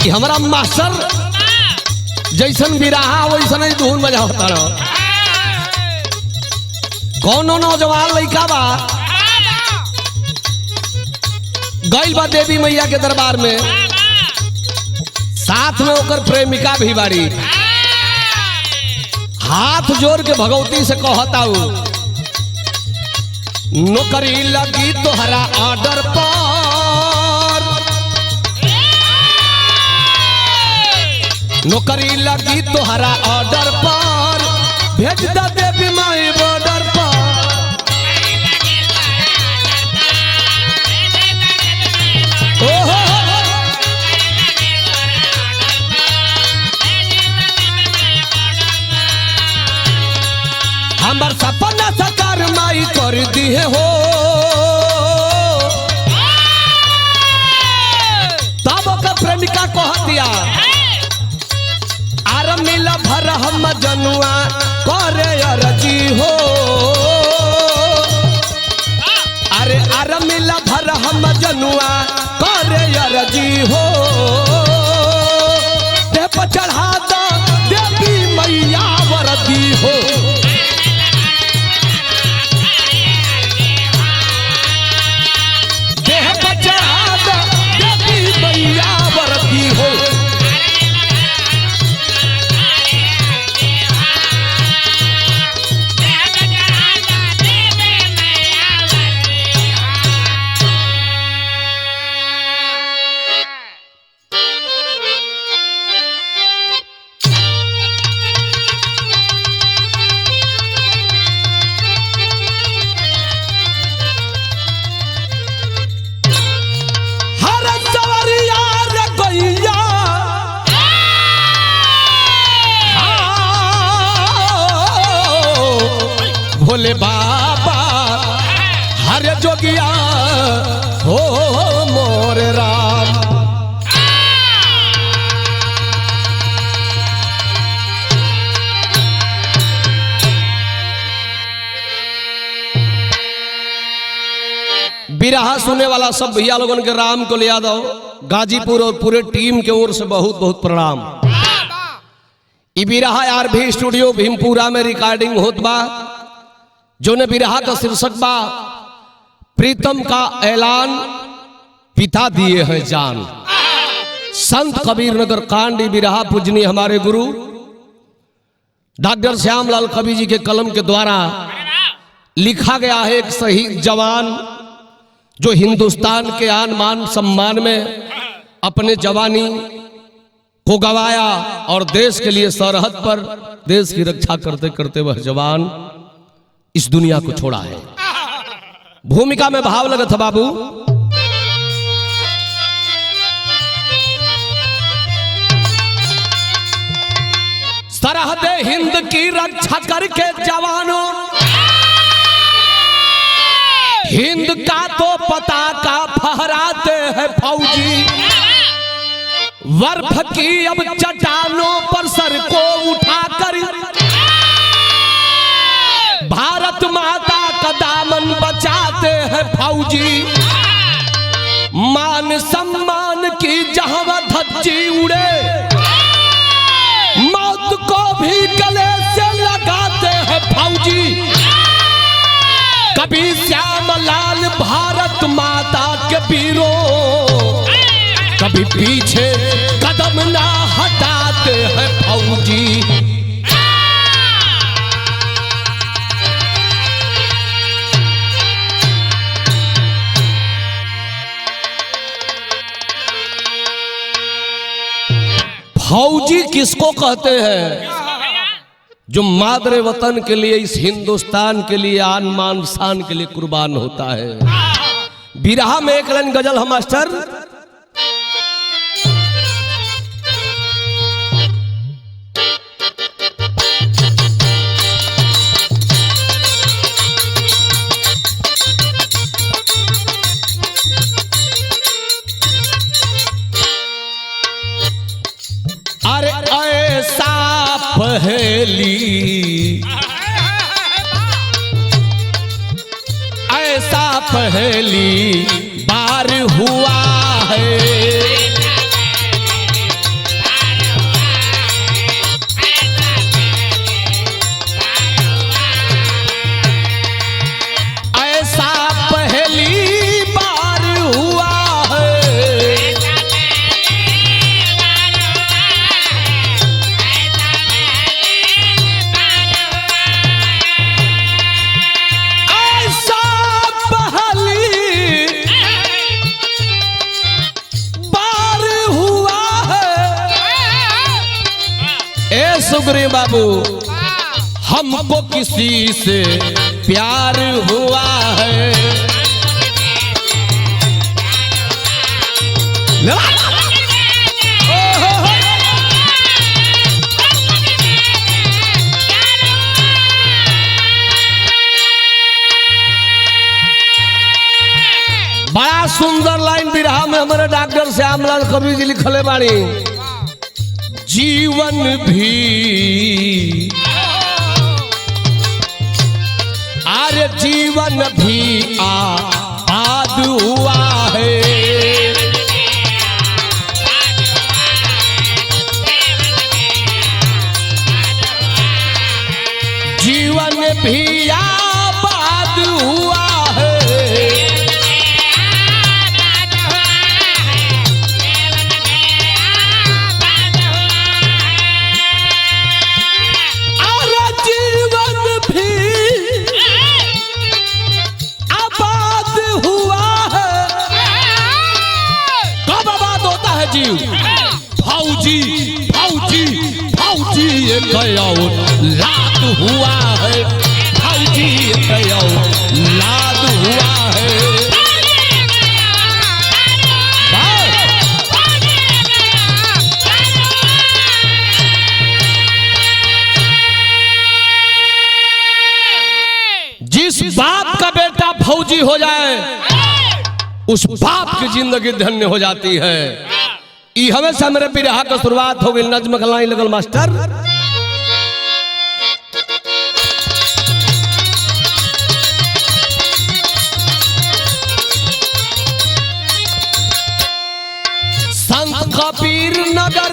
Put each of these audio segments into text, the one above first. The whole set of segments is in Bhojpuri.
कि हमारा मास्टर जैसन बिराहा वैसन ही धुन बजावता रहो। कौनो नौजवान लड़का बा गइल बा देवी मैया के दरबार में, साथ में ओकर प्रेमिका भी बाड़ी। हाथ जोड़ के भगवती से कहता हूँ, नौकरी लगी तोहरा ऑर्डर पर, नौकरी लगी तोहरा ऑर्डर पर, भेज द देवी माई बॉर्डर पर। हमार सपना साकार माई कर दिए हो, तब ओकर प्रेमिका कह दिया, आर मिला भर हम जनुआ करे अरजी हो, अरे आर मिला भर हम जनुआ करे अरजी हो, देह पर चढ़ा दो देवी मैया वरदी हो। भोले बाबा हर जोगिया हो मोर राम। बिरहा सुनने वाला सब भैया लोगन के राम को ले याद आओ, गाजीपुर और पूरे टीम के ओर से बहुत बहुत प्रणाम। ई बिरहा आरभी स्टूडियो भीमपुरा में रिकॉर्डिंग होत बा, जो ने बिरहा का शीर्षक बा प्रीतम का ऐलान पिता दिए हैं जान। संत कबीर नगर कांडी बिरहा पूजनी हमारे गुरु डॉक्टर श्यामलाल कवि जी के कलम के द्वारा लिखा गया है। एक शहीद जवान जो हिंदुस्तान के आन मान सम्मान में अपने जवानी को गवाया और देश के लिए सरहद पर देश की रक्षा करते करते वह जवान इस दुनिया को छोड़ा है। भूमिका में भाव लगत है बाबू। सरहद हिंद की रक्षा करके जवानों, हिंद का तो पताका फहराते हैं फौजी, बर्फ की अब चट्टानों पर सर को उठाकर भारत माता का दामन बचाते हैं फौजी। मान सम्मान की जहां धज्जी उड़े, मौत को भी गले से लगाते हैं फौजी। कभी श्यामलाल भारत माता के वीरों, कभी पीछे कदम ना हटाते हैं फौजी। फौजी किसको कहते हैं? जो मादरे वतन के लिए, इस हिंदुस्तान के लिए, आन मान शान के लिए कुर्बान होता है। बिरहा में एक लाइन गजल है मास्टर। अरे ऐसा पहेली, ऐसा पहेली बार हुआ है, बाबू हमको किसी से प्यार हुआ है। बड़ा सुंदर लाइन बिरहा में हमारे डॉक्टर श्यामलाल कवि जी लिखले बाड़ी, जीवन भी अरे जीवन भी आबाद हुआ है। जीवन भी आबाद हुआ है। फौजी फौजी फौजी एक लाद हुआ है। फौजी एक लाद हुआ है। जिस बाप का बेटा फौजी हो जाए उस बाप की जिंदगी धन्य हो जाती है। ई हमेशा मेरे बिरहा का शुरुआत हो गई नज्म कलाई लगल मास्टर। संत कबीर नगर,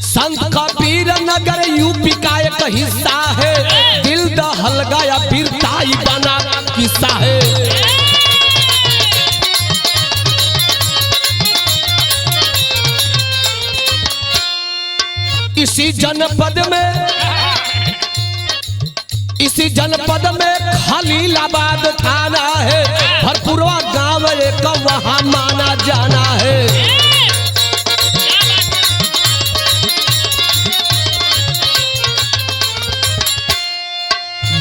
संत कबीर नगर यूपी का एक हिस्सा है। दिल दहल गया वीरताई बना किस्सा है। इसी जनपद में खलीलाबाद थाना है। भरपुरवा गांव एक वहां माना जाना है।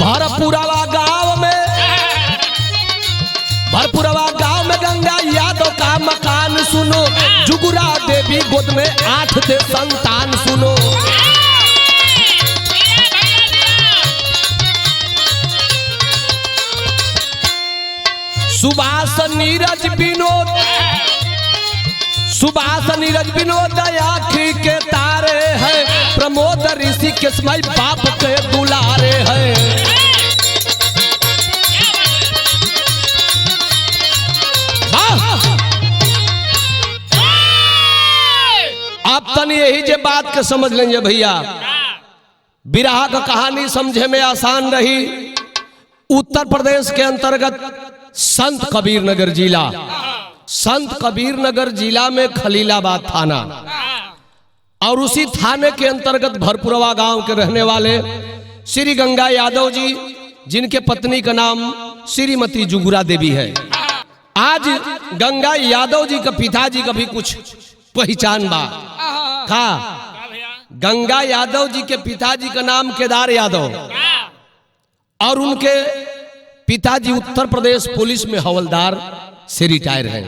भरपुरवा गांव में गंगा यादव का मकान सुनो। जुगुरा देवी गोद में 8 थे संतान सुनो। सुभाष नीरज विनोद आँखी के तारे हैं। प्रमोद ऋषि किस्मय बाप के दुलारे हैं। आप तनी यही जे बात के समझ लेंगे भैया। बिरहा का कहानी समझे में आसान रही। उत्तर प्रदेश के अंतर्गत संत कबीर नगर जिला, संत कबीर नगर जिला में खलीलाबाद थाना और उसी थाने के अंतर्गत भरपुरवा गांव के रहने वाले श्री गंगा यादव जी, जिनके पत्नी का नाम श्रीमती जुगुरा देवी है। आज गंगा यादव जी का पिताजी का भी कुछ पहचान बा का। गंगा यादव जी के पिताजी का नाम केदार यादव और उनके पिताजी उत्तर प्रदेश पुलिस में हवलदार से रिटायर हैं।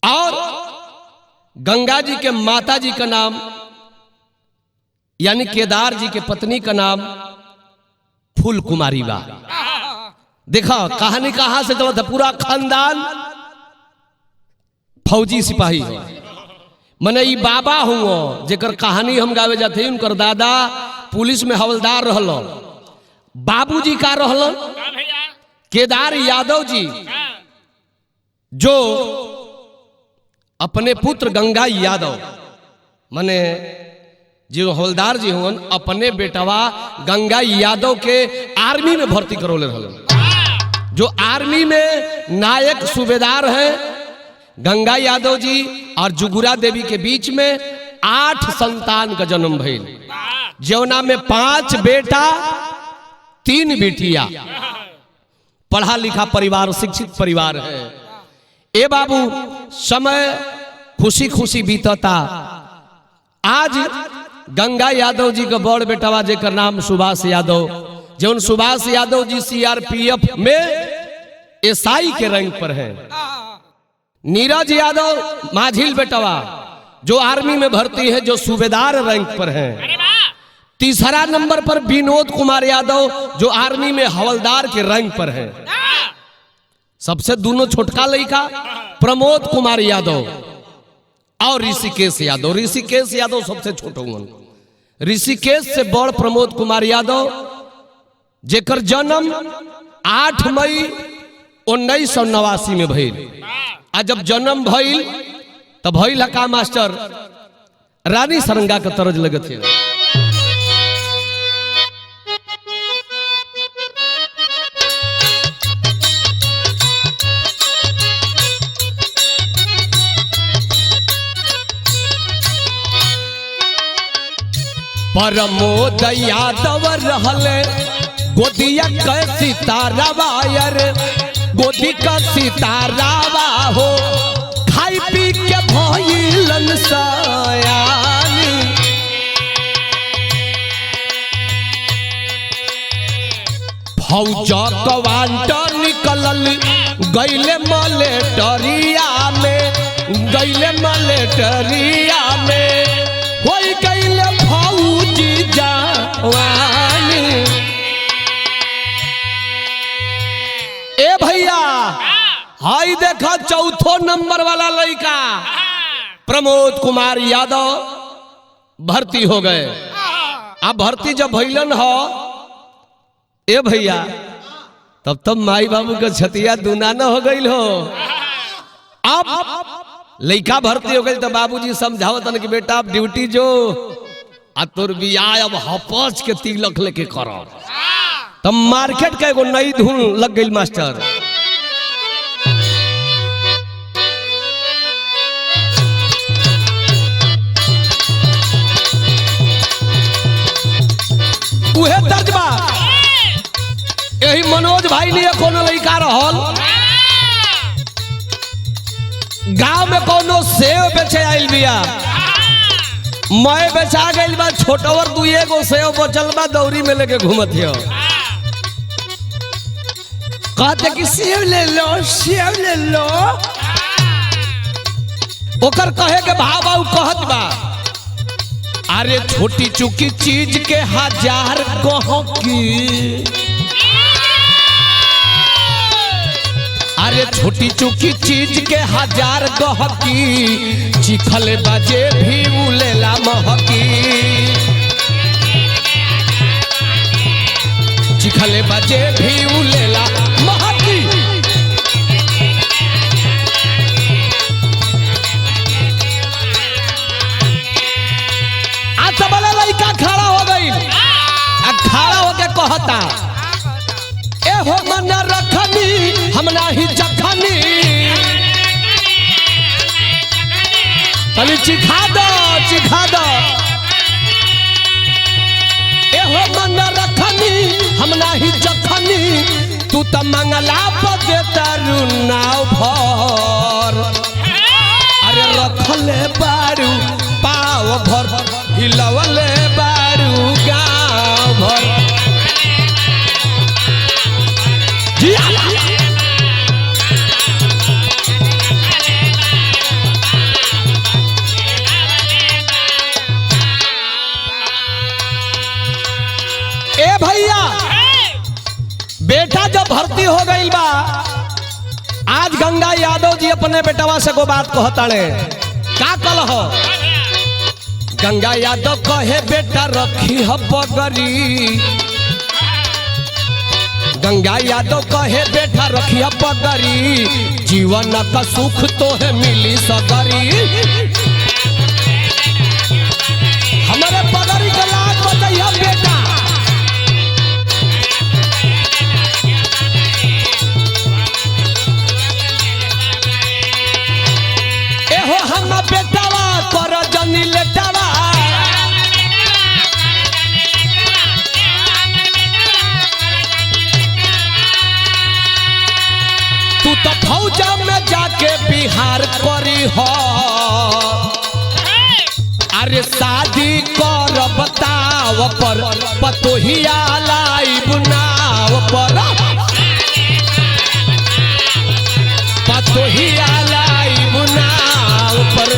और गंगा जी के माता जी का नाम यानी केदार जी के पत्नी का नाम फूल कुमारी बा। देखो कहानी कहां से चला था। पूरा खानदान फौजी सिपाही है। मने ई बाबा हुआ जेकर कहानी हम गावे जाते। उनकर दादा पुलिस में हवलदार रहल। बाबूजी का रहल केदार यादव जी, जो अपने पुत्र गंगा यादव मने जो हवलदार जी हुआ अपने बेटवा गंगा यादव के आर्मी में भर्ती करौले रहल। जो आर्मी में नायक सूबेदार हैं गंगा यादव जी और जुगुरा देवी के बीच में 8 संतान का जन्म भइल। जौना में 5 बेटा 3 बेटिया। पढ़ा लिखा परिवार, शिक्षित परिवार है। ए बाबू समय खुशी खुशी बीतता आज गंगा यादव जी का बड़ बेटवा जेकर नाम सुभाष यादव, जो सुभाष यादव जी सीआरपीएफ में एसआई के रैंक पर हैं। नीरज यादव माझिल बेटवा जो आर्मी में भर्ती है, जो सूबेदार रैंक पर हैं। तीसरा नंबर पर विनोद कुमार यादव जो आर्मी में हवलदार के रैंक पर हैं। सबसे दोनों छोटका लड़का प्रमोद कुमार यादव और ऋषिकेश यादव। ऋषिकेश यादव सबसे छोटो हुआ। ऋषिकेश से बड़ प्रमोद कुमार यादव जेकर जन्म 8 मई 1989 में भइल। आ जब जन्म भइल तब भइल का मास्टर रानी सरंगा के तरज लगत है। प्रमोद यादव रहले गोदिया का सितारा वायर, गोदी का सितारा हो खाई पी के भइलन सयानी। फौजा कवांटर निकलल गईले मलेटरिया में, गईले मलेटरिया में होई गईले फौजी जवानी। ए भैया हाई देखा चौथो नंबर वाला लड़का प्रमोद कुमार यादव भर्ती हो गए। अब भर्ती जब भइलन हो ए भैया तब माई बाबू का छतिया दूना न हो गई हो। अब लड़का भर्ती हो गई तो बाबूजी समझावतन कि बेटा आप ड्यूटी जो आ तोर बियाह अब हपच के तिलक लेके करो। तब मार्केट का एगो नई धुन लग गई मास्टर। उहे तर्जबा यही मनोज भाई ने कोनो लड़का रहल गांव में कोनो सेव बेचे आइल बिया, मैं बेचा गइल बा छोटवर दुए गो सेव बचल बा दौरी में लेके घूमत हो। कहते कि सेव ले लो, सेव ले लो। ओकर कहे के भाव भाव कहत बा अरे छोटी चुकी चीज के हजार कहो की, अरे छोटी चुकी चीज के हजार गहकी चिखल बजे भी उलेला महकी, चिखल बजे भी उलेला महकी। आज वाला लड़का खड़ा हो गई, खड़ा होके कहता ए हो मन रखनी हम नाही जखनी, तनी चिखा दो चिखा दो। ए हो मन रखनी हम नाही जखनी, तू तो मंगला पदे तारू नाव भर। अरे रखले बारू पाव भर, हिलवले बारू गाँव भर। ए भैया बेटा जब भर्ती हो गई बा, आज गंगा यादव जी अपने बेटवा से को बात कहताड़े का कल हो। गंगा यादव कहे बेटा रखी ह पगड़ी, गंगा यादव कहे बेटा रखिया पगड़ी, जीवन का सुख तो है मिली सगरी। हमारे पगड़ी का लाज बताइए बेटा। एहो हम बेटावा कर जनी लेटावा, तू तो फौजा में जाके बिहार करी हो। अरे शादी कर बताव पर पतोहिया लाइब नाव पर पतोहिया लाइब नाव पर।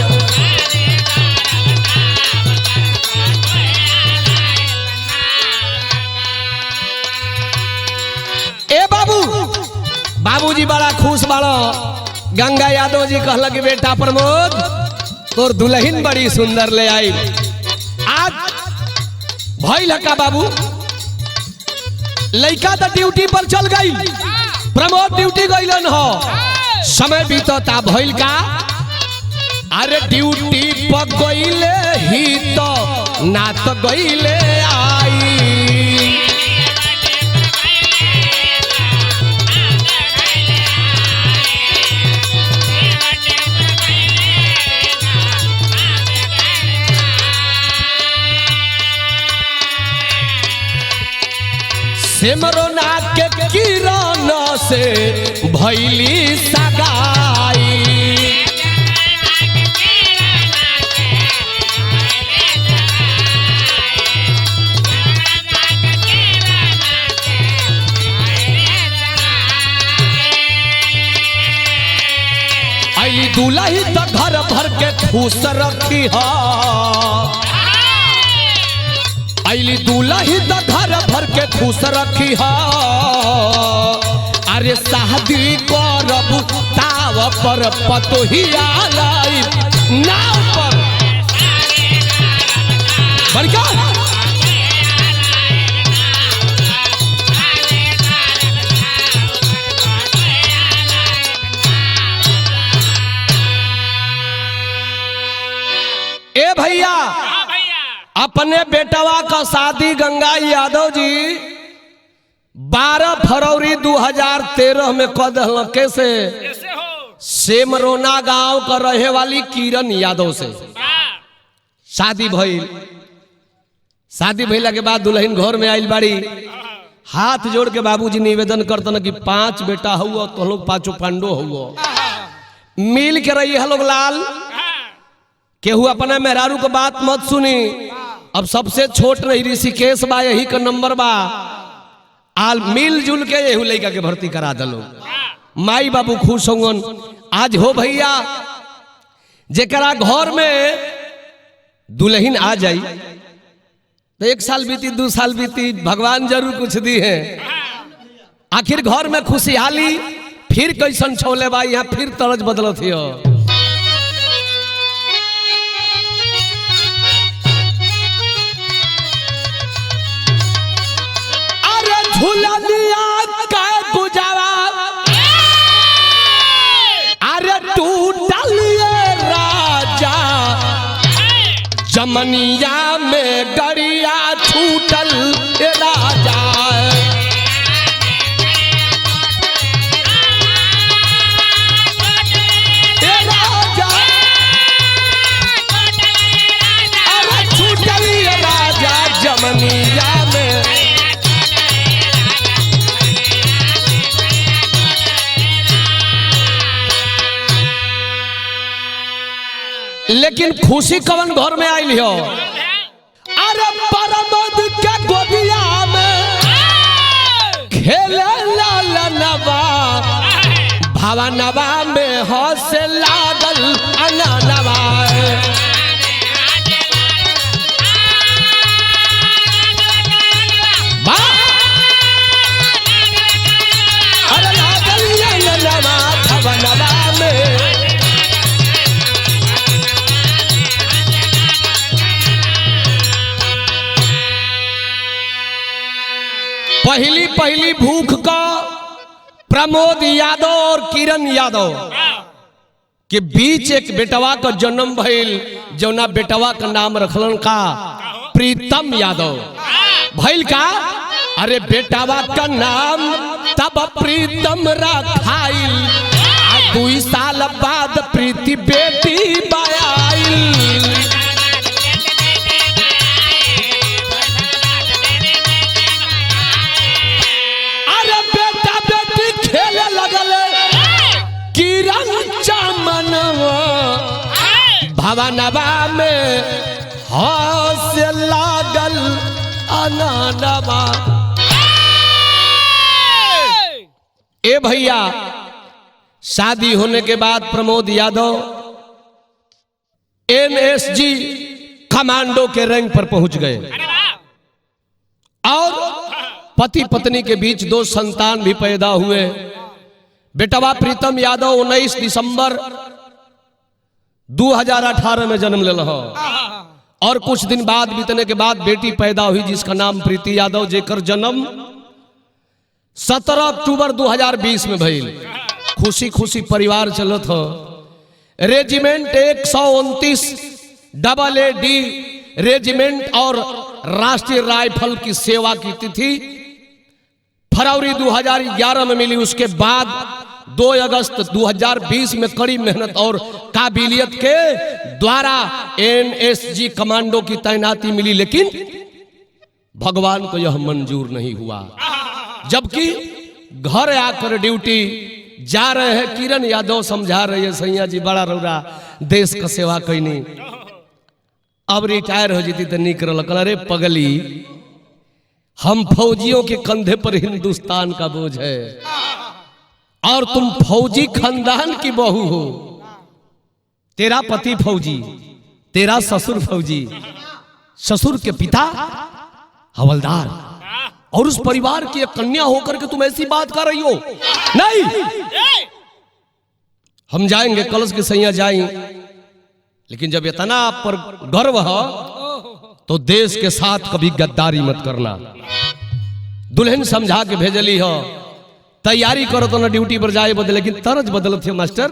ए बाबू बाबूजी बड़ा खुश बाड़ो। गंगा यादव जी कहल कि बेटा प्रमोद तोर दुल्हन बड़ी सुंदर ले आई। आज भइल का बाबू लड़का तो ड्यूटी पर चल गई, प्रमोद ड्यूटी गइलन हो, समय बीतता भइल का अरे ड्यूटी पर गइले ही तो ना तो गइले आई। सिमरना के किरण से भैली सगाई। आई दुल्ही तो घर भर के खुश रखी है, अली दुल्ही तो घर भर के खुश रखी है। अरे शादी करब ताव पर पतोहिया लाइब नाव पर बड़का। ए भैया अपने बेटवा का शादी गंगा यादव जी 12 फरवरी 2013 में कर दिल। कैसे? सेमरोना गांव का रहे वाली किरण यादव से शादी भइल। शादी भइला के बाद दुल्हन घर में आइल बाड़ी, हाथ जोड़ के बाबूजी निवेदन करतन कि 5 बेटा हुआ तो लोग 5 पांडो हुआ, मिल के रही है लोग लाल। केहू अपना मेहरारू के बात मत सुनी। अब सबसे छोट रही ऋषिकेश बा, यही का नंबर बा, आल मिलजुल के यही लड़का के भर्ती करा दलो। माई बाबू खुश होंगन। आज हो भैया जेकरा घर में दुल्हन आ जाई तो 1 साल बीती 2 साल बीती भगवान जरूर कुछ दी है। आखिर घर में खुशहाली फिर कैसन छोले बा, यहाँ फिर तरज बदलत है। झुलनिया का गुजारा अरे टूटल राजा, जमनिया में गरिया छूटल राजा। राजा अरे छूटल राजा जमनिया में। लेकिन खुशी कवन घर में आई हो? अरे परमद के गोदिया में खेले लालनवा, भवनवा में हंस लागल अननवा। अरे लागल अननवा भवनवा में। पहली भूख का प्रमोद यादव और किरण यादव के बीच एक बेटवा का जन्म भइल, जौना बेटवा का नाम रखलन का प्रीतम यादव भइल का। अरे बेटवा का नाम तब प्रीतम रखाइल, 2 साल बाद प्रीति बेटी बायाइल। भवनवा में हास लागल अनाडबा। ए भैया, शादी होने के बाद प्रमोद यादव NSG कमांडो के रैंक पर पहुंच गए और पति पत्नी के बीच 2 संतान भी पैदा हुए। बेटवा प्रीतम यादव 19 दिसंबर 2018 में जन्म ले रहा और कुछ दिन बाद बीतने के बाद बेटी पैदा हुई जिसका नाम प्रीति यादव, जेकर जन्म 17 अक्टूबर 2020 में भइल। खुशी खुशी परिवार चलत हो। रेजिमेंट 129 AAD रेजिमेंट और राष्ट्रीय राइफल की सेवा की तिथि फरवरी 2011 में मिली। उसके बाद 2 अगस्त 2020 में कड़ी मेहनत और काबिलियत के द्वारा NSG कमांडो की तैनाती मिली, लेकिन भगवान को यह मंजूर नहीं हुआ। जबकि घर आकर ड्यूटी जा रहे हैं, किरण यादव समझा रहे हैं, सैया जी बड़ा रौरा देश का सेवा कैनी, अब रिटायर हो जीती तो निक रहा। अरे पगली, हम फौजियों के कंधे पर हिंदुस्तान का बोझ है और तुम फौजी खानदान की बहू हो। तेरा पति फौजी, तेरा ससुर फौजी, ससुर के पिता हवलदार, और उस परिवार की एक कन्या होकर के तुम ऐसी बात कर रही हो। नहीं, हम जाएंगे कलश के सैया जाएंगे, लेकिन जब इतना आप पर गर्व है तो देश के साथ कभी गद्दारी मत करना। दुल्हन समझा के भेजली हो, तैयारी करो तो ना ड्यूटी पर जाए बदले, लेकिन तरज बदल थे मास्टर।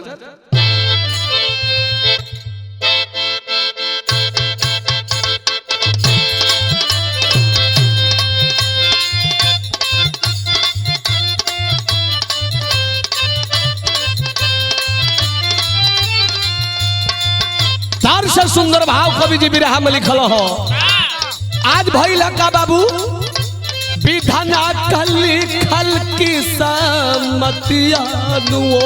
से सुंदर भाव कवि जी बिरहा में लिखल हो। आज भइल का बाबू विधाना कली खल की समतिया नुओ,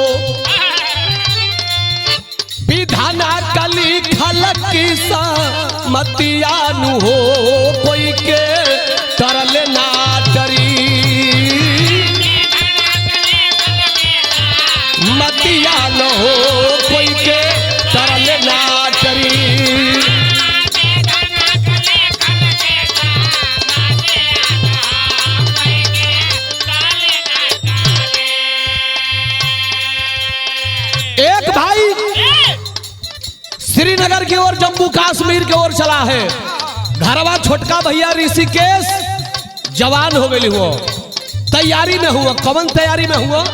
विधाना कली खल की समतिया नुओ, कोई के करले ना डरी मतिया न हो, कोई के करले ना डरी। एक भाई श्रीनगर की ओर, जम्मू कश्मीर की ओर चला है। घरवा छोटका भैया ऋषिकेश जवान हो गई हुआ, तैयारी में हुआ। कौन तैयारी में हुआ?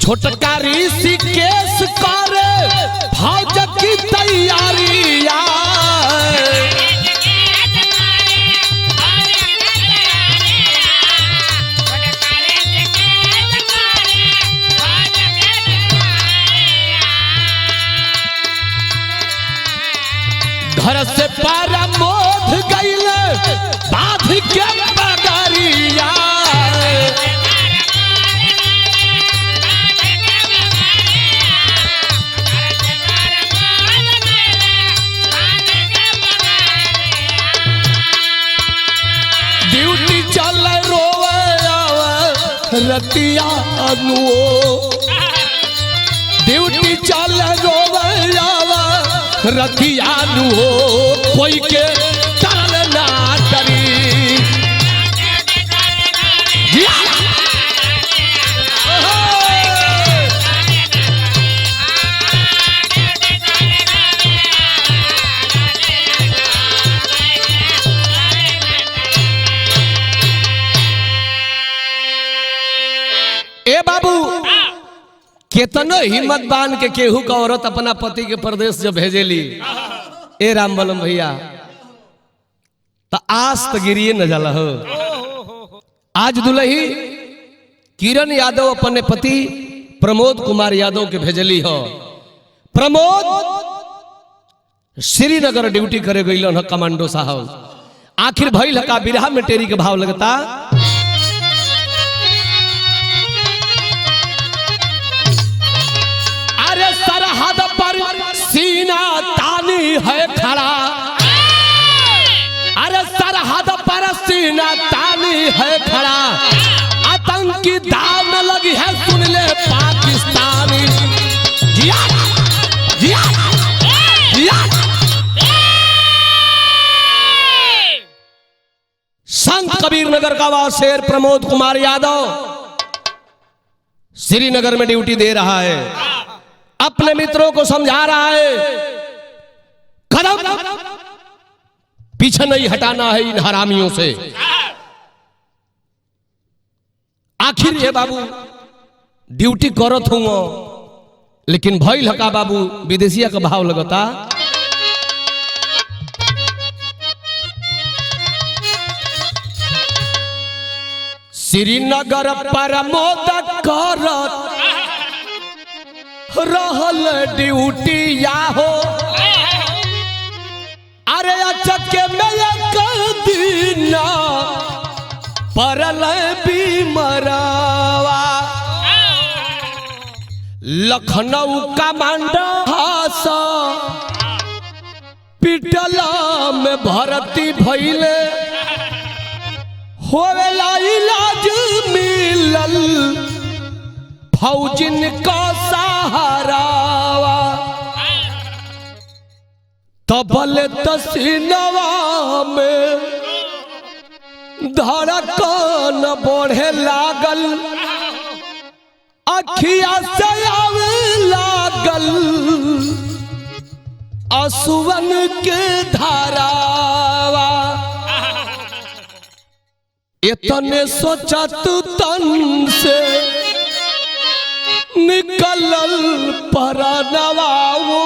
छोटका ऋषिकेश करे फौज की तैयारी। घर से परमोध गईल बाध के बगरिया, ड्यूटी चल रोवे रतिया नुओ, ड्यूटी चल रोवे रतिया नुओ, कोई के करल ना डरी। ए बाबू, केतनो हिम्मत बांध के केहू का औरत अपना पति के प्रदेश जब भेजेली, ए राम बलम भैया, तो आस तो गिरिए न जाला हो। आज दुल्ही किरण यादव अपने पति प्रमोद कुमार यादव के भेजली हो। प्रमोद श्रीनगर ड्यूटी करे गई कमांडो साहब। आखिर भइल का बिरहा में टेरी के भाव लगता। अरे सरहद पर सीना तानी है खड़ा, पर सीना तानी है खड़ा, आतंकी दाव में लगी है सुन ले पाकिस्तानी। जिया जिया जिया। संत कबीर नगर का वासेर प्रमोद कुमार यादव श्रीनगर में ड्यूटी दे रहा है, अपने मित्रों को समझा रहा है कदम पीछे नहीं हटाना है इन हरामियों से। आखिर ये बाबू ड्यूटी करत हूँ, लेकिन भइल हका बाबू विदेशिया का भाव लगता। श्रीनगर प्रमोद करत रहल ड्यूटी या हो, अरे अचके में एक दिन परल बीमरवा, लखनऊ कमांडर हासा पिटला में भर्ती भइले, होवेला इलाज मिलल फौजिन का सहारावा, तबल तसीनवा में धड़कन बढ़े लागल, अखिया से आवे लागल आंसुअन के धारावा। इतने सोचत तन से निकलल परनवाओ,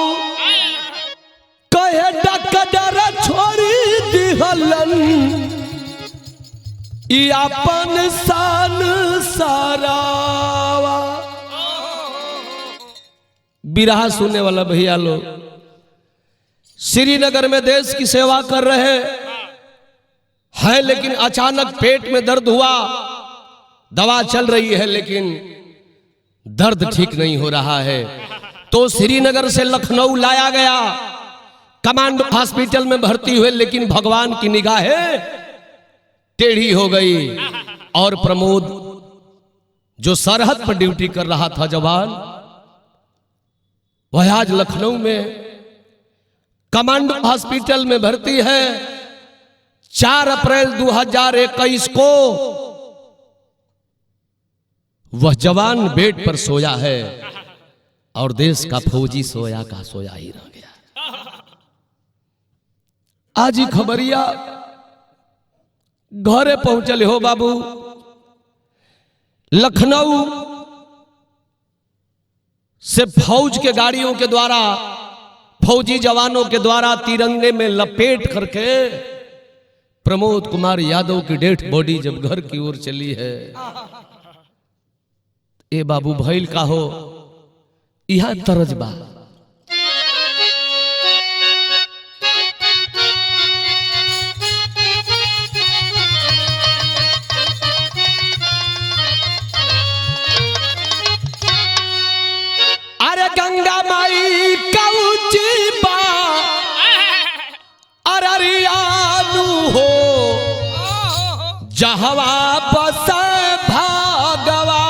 कहे डकडर छोड़ी दिहलन अपन सान सारावा। बिरहा सुनने वाला भैया लोग श्रीनगर में देश की सेवा कर रहे है, लेकिन अचानक पेट में दर्द हुआ, दवा चल रही है लेकिन दर्द ठीक नहीं हो रहा है, तो श्रीनगर से लखनऊ लाया गया, कमांडो हॉस्पिटल में भर्ती हुए, लेकिन भगवान की निगाहें टेढ़ी हो गई और प्रमोद जो सरहद पर ड्यूटी कर रहा था जवान, वह आज लखनऊ में कमांडो हॉस्पिटल में भर्ती है। 4 अप्रैल 2021 को वह जवान बेड पर सोया है और देश का फौजी सोया का सोया ही रह गया। आज ही खबरिया घरे पहुंचले हो बाबू, लखनऊ से फौज के गाड़ियों के द्वारा, फौजी जवानों के द्वारा तिरंगे में लपेट करके प्रमोद कुमार यादव की डेड बॉडी जब घर की ओर चली है, ए बाबू भइल का हो यह तरज बा। अरे गंगा माई कौची बा अररियानु हो, जहवा बस भगवान।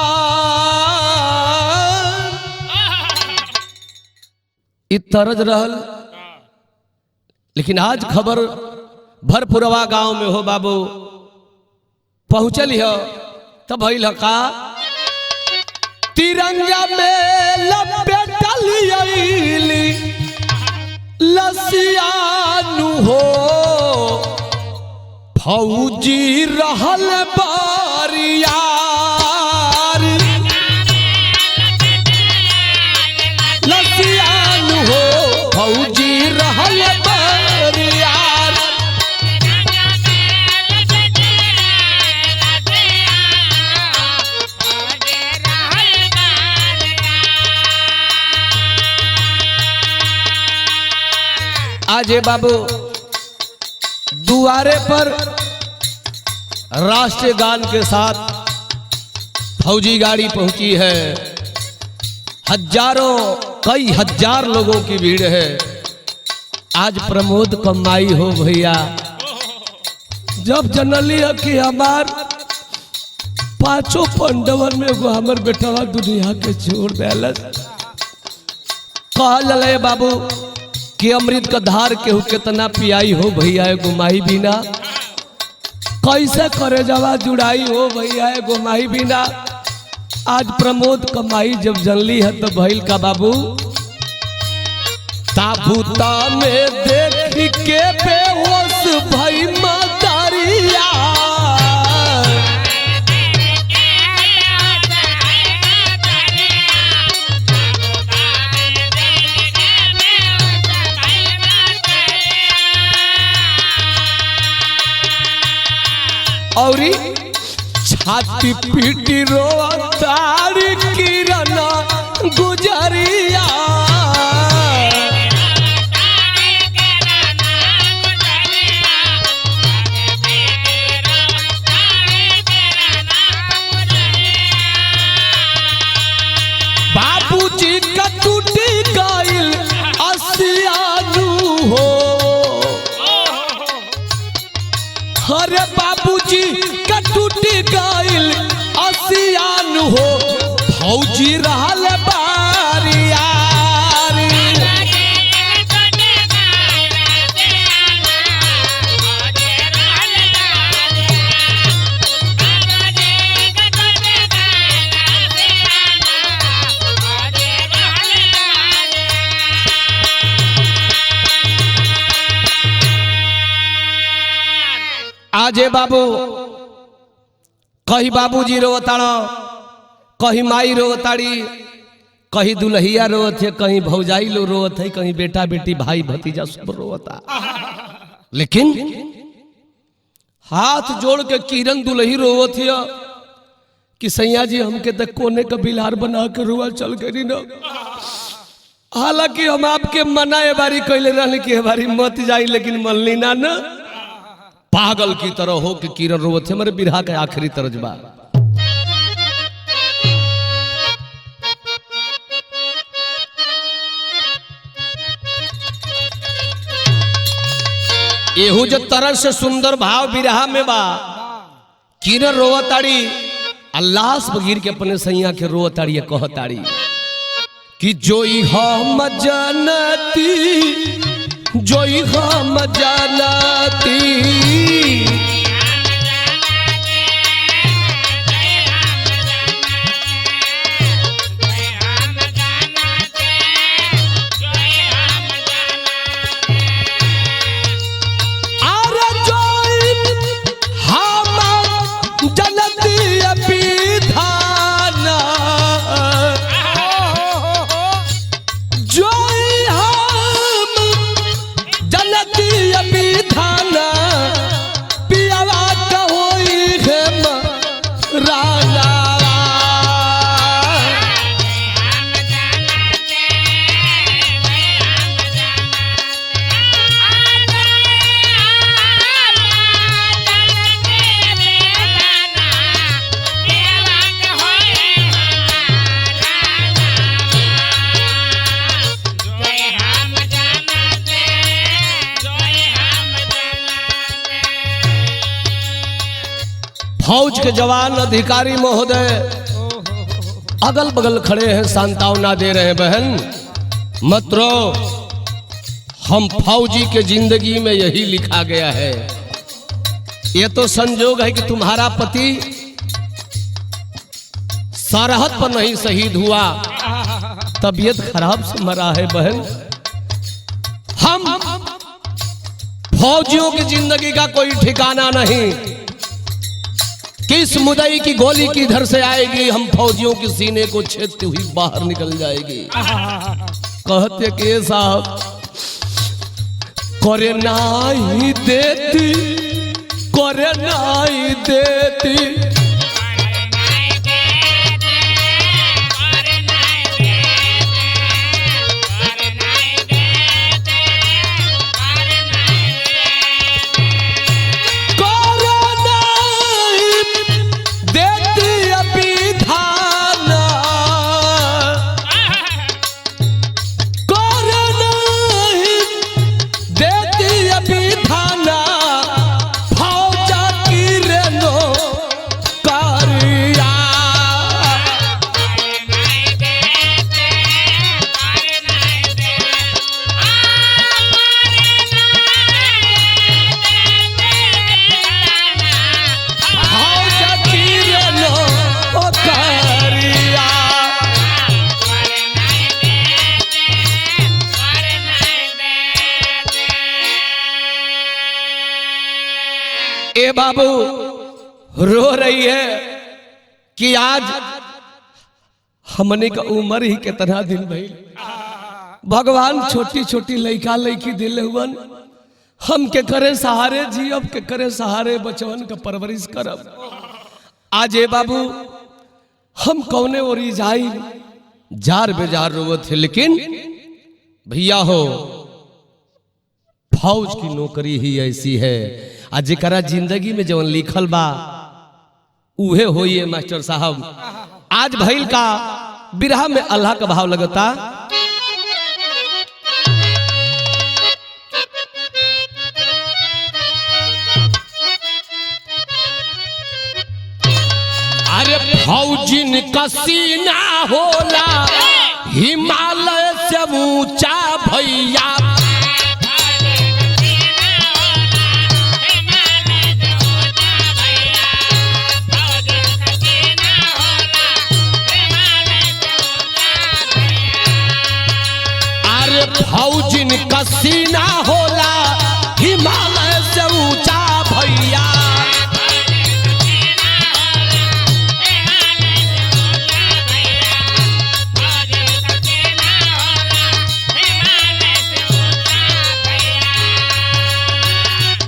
तरज रहल, लेकिन आज खबर भरपुरवा गांव में हो बाबू पहुंचल हो, तब भइल का तिरंगा में लपेटल लसियानु हो, फौजी रहल बारियार। लसियानु हो फौजी रहल बारियार। आज बाबू दुआरे पर राष्ट्रीय गान के साथ फौजी गाड़ी पहुंची है। हजारों कई हजार लोगों की भीड़ है। आज प्रमोद कमाई हो भैया, जब जनली है कि हमार पांचों पांडवन में एगो हमर बेटवा दुनिया के छोड़ दिलस, कहल लले बाबू कि अमृत का धार केहू कितना पियाई हो भैया एगो माई बिना, कैसे करे जवा जुड़ाई हो भैया एगो माई बिना। आज प्रमोद कमाई जब जनली है तो भइल का बाबू, ताबूता में देख के बेहोश भई मदारिया, औरी छाती पीटी रोतारी किरण गुजरिया, बाबूजी का टूटी गइल असियानु हो, अरे बाबूजी का टूटी गइल असियान हो, फौजी रहल बारियारी, आजे बाबू कहीं बाबूजी रोताड़, कहीं माई रोताड़ी, कहीं दुल्हिया रोत है, कहीं भौजाई लो रोत है, कहीं बेटा बेटी भाई भतीजा सब रोता। लेकिन हाथ जोड़ के किरण दुल्ही रोवत है कि सैया जी हमके तक कोने का बिलार बना के रुआ चल गई ना। हालांकि हम आपके मना ए बारी कैले रहने की बारी मत जाई, लेकिन मनली ना ना। पागल की तरह हो कि किरण रोवत है, हमारे बिरहा का आखिरी तर्जबा। एहू जो तरह से सुंदर भाव बिरहा में बा, किरण रोवताड़ी अल्लाह बगीर के अपने सैया के रोवताड़ी कहताड़ी कि जोई हम जानती, जोई हम जानती, फौज के जवान अधिकारी महोदय अगल बगल खड़े हैं, सांत्वना दे रहे हैं। बहन मत रो, हम फौजी के जिंदगी में यही लिखा गया है। ये तो संजोग है कि तुम्हारा पति सरहद पर नहीं शहीद हुआ, तबीयत खराब से मरा है। बहन हम फौजियों की जिंदगी का कोई ठिकाना नहीं, किस मुदई की गोली किधर से आएगी, हम फौजियों के सीने को छेदती हुई बाहर निकल जाएगी। कहते कि साहब करे नहीं देती, करे नहीं देती, फौजा ए बाबू रो रही है कि आज हमने का उम्र ही कितना दिन भई, भगवान छोटी छोटी लइका लइकी दिले हुवन, हम के करे सहारे जियब, के करे सहारे बचवन का परवरिश करब। आज ए बाबू हम कौने ओरी जाई, जार बेजार रोवत है, लेकिन भैया हो फौज की नौकरी ही ऐसी है, आज जेकरा जिंदगी में जवन लिखल बा उहे होइए मास्टर साहब। आज भइल का बिरहा में अल्लाह का भाव लगता, अरे फौजिन का सीना होला हिमालय से ऊंचा भैया, अरे फौजिन का सीना होला हिमालय से ऊंचा भैया,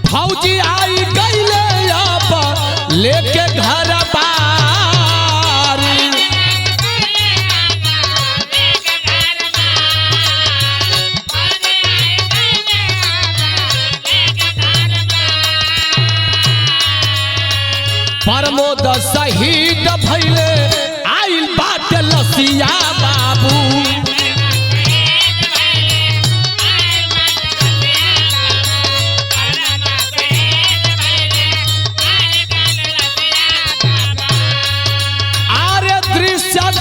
फौजी आई गईले अब लेके घर बारी, प्रमोद शहीद भइले आइल बाटे लसिया बाबू,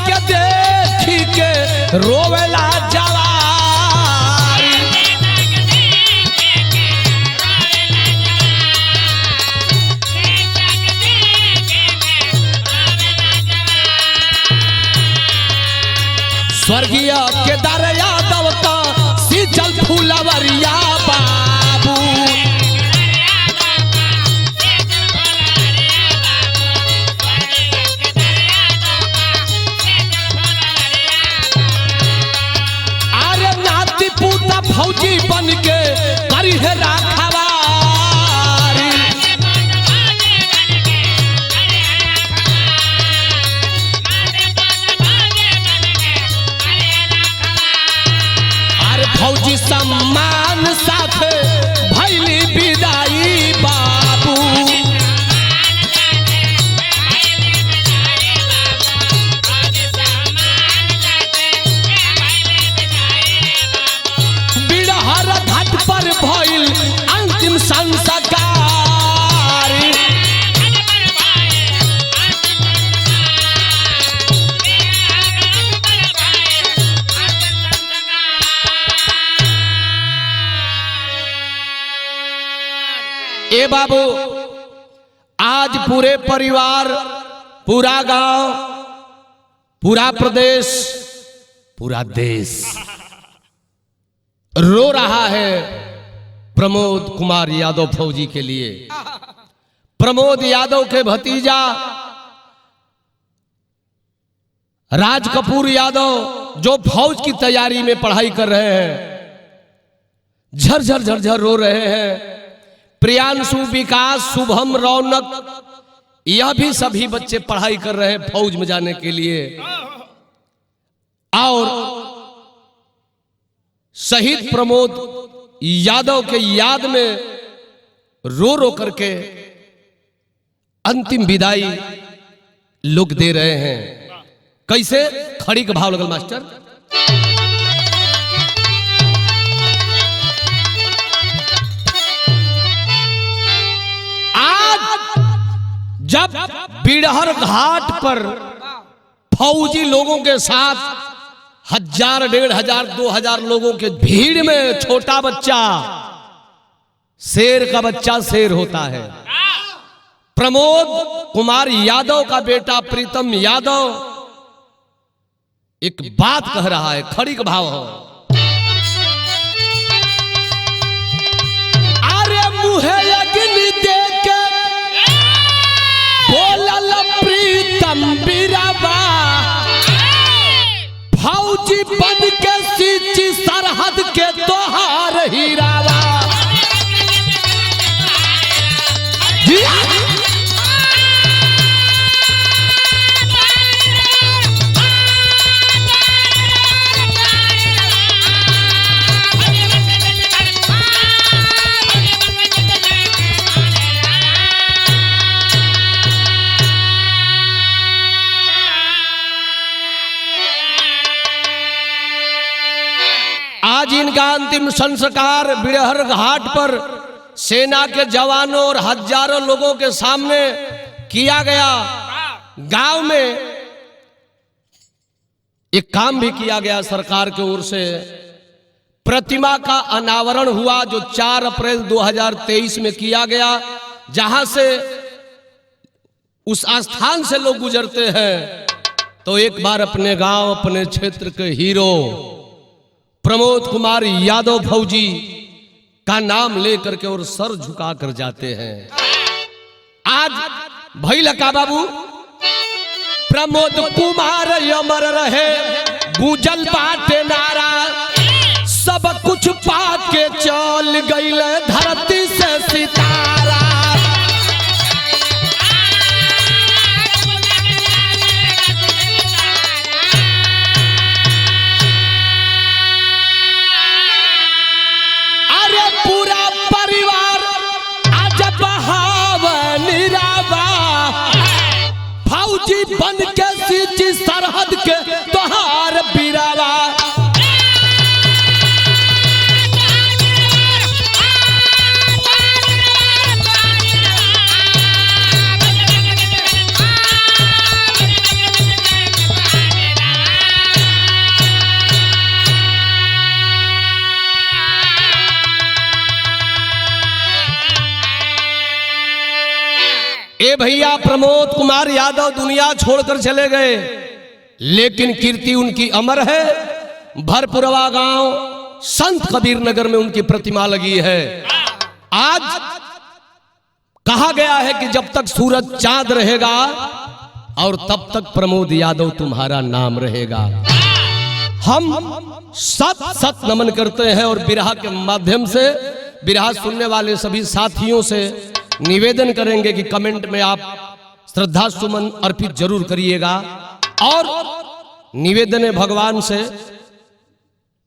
के देखी के रोवेला जवारी, स्वर्गीय के दरिया दवता सींचल फूलवरिया बाबू, फौजी बन के करी है राखवारी, अरे फौजी सम्मान साथे भइली विदाई बाबू, भइल अंतिम संस्कार, ए बाबू आज पूरे परिवार, पूरा गांव, पूरा प्रदेश, पूरा देश रो रहा है प्रमोद कुमार यादव फौजी के लिए। प्रमोद यादव के भतीजा राज कपूर यादव जो फौज की तैयारी में पढ़ाई कर रहे हैं, झरझर झरझर रो रहे हैं। प्रियांशु, विकास, शुभम, रौनक, यह भी सभी बच्चे पढ़ाई कर रहे हैं फौज में जाने के लिए। और शहीद प्रमोद यादव के याद में रो रो करके अंतिम विदाई लोग दे रहे हैं। कैसे? खड़ी का भाव लगल मास्टर। आज जब बिड़हर घाट पर फौजी लोगों के साथ 1000, 1500, 2000 लोगों के भीड़ में छोटा बच्चा, शेर का बच्चा शेर होता है। प्रमोद कुमार यादव का बेटा प्रीतम यादव एक बात कह रहा है, खड़ी का भाव हो। अरे मुहे अग्नि देके के तोहार हीरावा। आज इनका अंतिम संस्कार बिरहर घाट पर सेना के जवानों और हजारों लोगों के सामने किया गया। गांव में एक काम भी किया गया सरकार की ओर से, प्रतिमा का अनावरण हुआ जो 4 अप्रैल 2023 में किया गया, जहां से उस स्थान से लोग गुजरते हैं तो एक बार अपने गांव अपने क्षेत्र के हीरो प्रमोद कुमार यादव फौजी का नाम लेकर के और सर झुका कर जाते हैं। आज भैल का बाबू प्रमोद कुमार अमर रहे, गुजल बाटे नारा, सब कुछ पाके चल गईल धरती से सितारा। पूरा परिवार आज बहावनिरावा, फौजी बन के सींची सरहद के तोहार बिरावा। ए भैया प्रमोद कुमार यादव दुनिया छोड़कर चले गए, लेकिन कीर्ति उनकी अमर है। भरपुरवा गांव संत कबीर नगर में उनकी प्रतिमा लगी है। आज कहा गया है कि जब तक सूरज चांद रहेगा और तब तक प्रमोद यादव तुम्हारा नाम रहेगा। हम सत सत नमन करते हैं और बिरहा के माध्यम से बिरहा सुनने वाले सभी साथियों से निवेदन करेंगे कि कमेंट में आप श्रद्धा सुमन अर्पित जरूर करिएगा। और निवेदन है भगवान से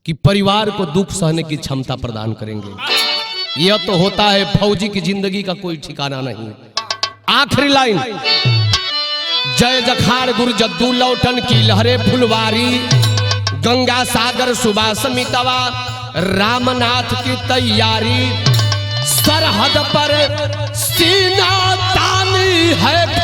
कि परिवार को दुख सहने की क्षमता प्रदान करेंगे। यह तो होता है, फौजी की जिंदगी का कोई ठिकाना नहीं। आखिरी लाइन, जय जखाड़ गुरु जद्दू लौटन की लहरे फुलवारी, गंगा सागर सुबास मितवा रामनाथ की तैयारी, सरहद पर सीना तानी है।